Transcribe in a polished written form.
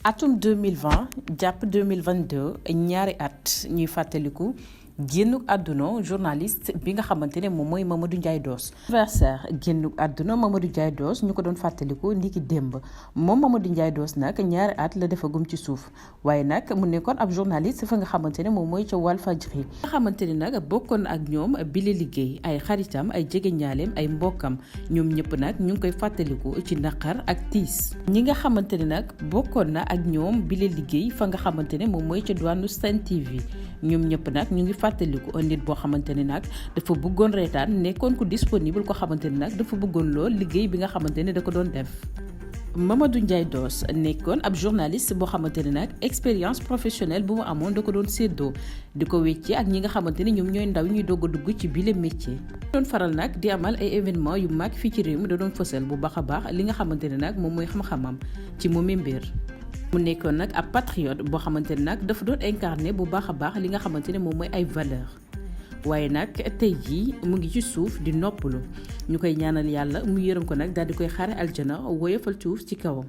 atum 2020 jàpp 2022 ñaari at ñuy fàttaliku génnuk àdduna journaliste bi nga xamante ne moom mooy Mamadou Ndiaye Doss. anniversaire génnuk àdduna Mamadou Ndiaye Doss ñu ko doon fàttaliku ndiki démb moom Mamadou Ndiaye Doss nag ñaari at la defagum ci suuf waaye nag mu nekkoon ab journaliste fa nga xamante ne moom mooy ca Walfadjri nga xamante ne nag bokkoon ak ñoom bile liggéey ay xaritam ay jegeñaaleem ay mbokkam ñoom ñëpp nag ñu ngi koy fàttaliku ci naqar ak tiis ñi nga xamante ne nag bokkoon na ak ñoom bile liggéey fa nga xamante ne moom mooy ca douane Sen TV ñoom ñëpp nag ñu ngi fàttaliku nit boo xamante ne nag dafa bëggoon reetaan nekkoon ku disponible ko xamante ne nag dafa bëggoon lool liggéey bi nga xamante ne da ko doon def. Mamadou Ndiaye Doss nekkoon ab journaliste boo xamante ne nag expérience professionnelle bu mu amoon da ko doon séddoo di ko wéccee ak ñi nga xamante ne ñoom ñooy ndaw ñuy doog a dugg ci bile métier. doon faral nag di amal ay événement yu mag fii ci réew mi da doon fësal bu baax a baax li nga xamante ne nag moom mooy xam-xamam ci moomi mbir. mu nekkoon nag ab patriote boo xamante ne nag dafa doon incarné bu baax a baax li nga xamante ne moom mooy ay valeur waaye nag tey jii mu ngi ci suuf di noppalu ñu koy ñaanal yàlla mu yërëm ko nag daal di koy xaare aljana woyofal suuf ci kawam.